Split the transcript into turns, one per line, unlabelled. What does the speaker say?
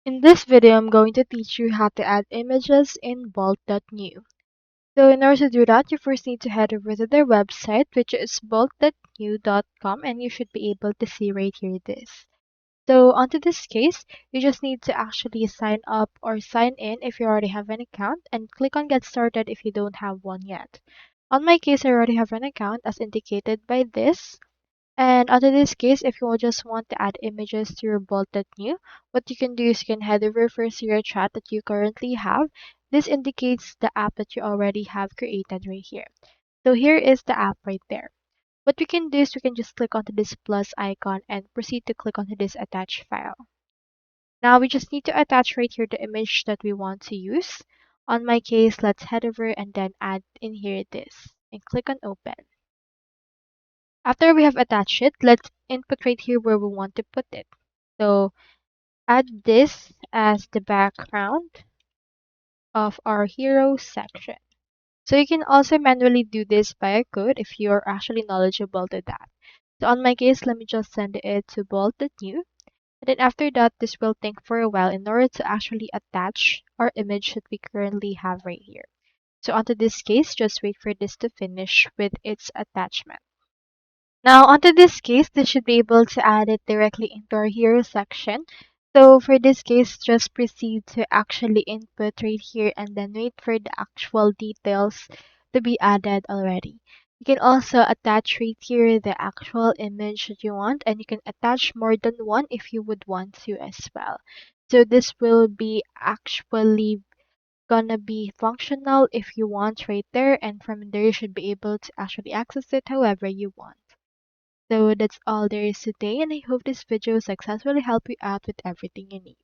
In this video, I'm going to teach you how to add images in Bolt.new. So in order to do that, you first need to head over to their website, which is Bolt.new.com, and you should be able to see right here this. So onto this case, you just need to actually sign up or sign in if you already have an account, and click on Get Started if you don't have one yet. On my case, I already have an account as indicated by this. And under this case, if you just want to add images to your Bolt.new, what you can do is you can head over first to your chat that you currently have. This indicates the app that you already have created right here. So here is the app right there. What we can do is we can just click onto this plus icon and proceed to click onto this attach file. Now we just need to attach right here the image that we want to use. On my case, let's head over and then add in here this and click on open. After we have attached it, let's input right here where we want to put it. So add this as the background of our hero section. So you can also manually do this by a code if you're actually knowledgeable to that. So on my case, let me just send it to Bolt.new. And then after that, this will think for a while in order to actually attach our image that we currently have right here. So onto this case, just wait for this to finish with its attachment. Now, onto this case, this should be able to add it directly into our hero section. So for this case, just proceed to actually input right here and then wait for the actual details to be added already. You can also attach right here the actual image that you want, and you can attach more than one if you would want to as well. So this will be actually gonna be functional if you want right there, and from there you should be able to actually access it however you want. So that's all there is today, and I hope this video successfully helped you out with everything you need.